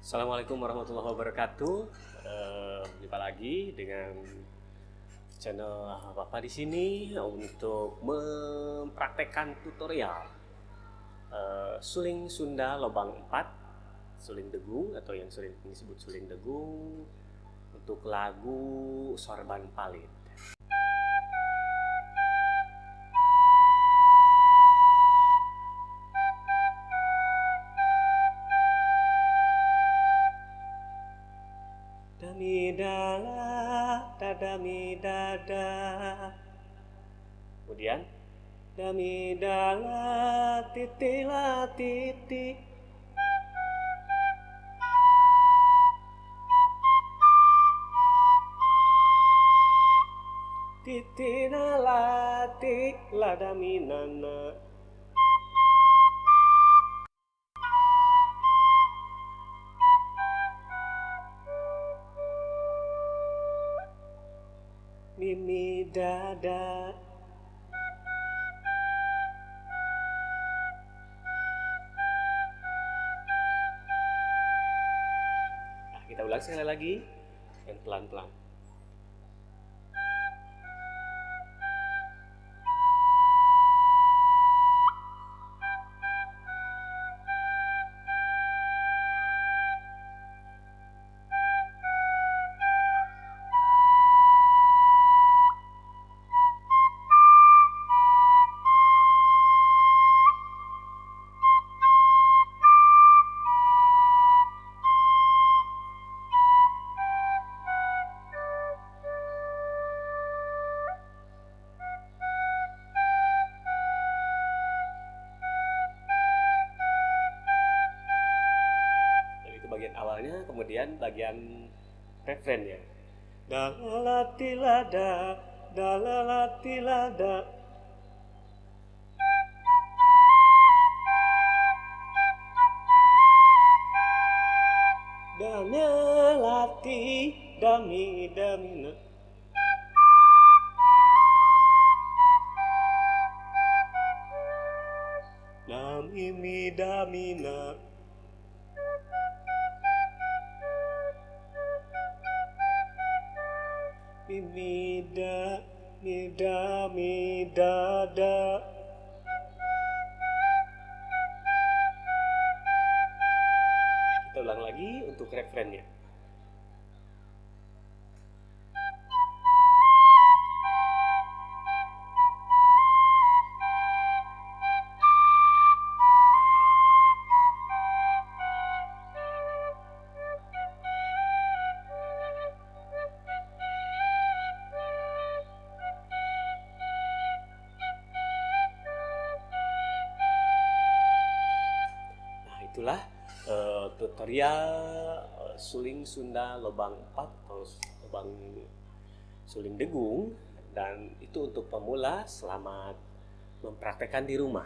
Assalamualaikum warahmatullahi wabarakatuh. Jumpa lagi dengan channel Bapak di sini untuk mempraktekkan tutorial suling Sunda lobang 4, suling degung atau yang sering disebut suling degung untuk lagu Sorban Palit. Dami dala dadami dada. Kemudian dami dala titi la titi. Titi na la ti la dami nana. Mimi dada. Nah, kita ulang sekali lagi dan pelan-pelan. Bagian awalnya, kemudian bagian refren ya. Dalalatilada, dalalatilada. Danalati, dami damina. Namimi damina. Mida, mida, midada. Kita ulang lagi untuk refrennya. Itulah tutorial suling Sunda lobang 4 atau lobang suling degung, dan itu untuk pemula. Selamat mempraktekkan di rumah.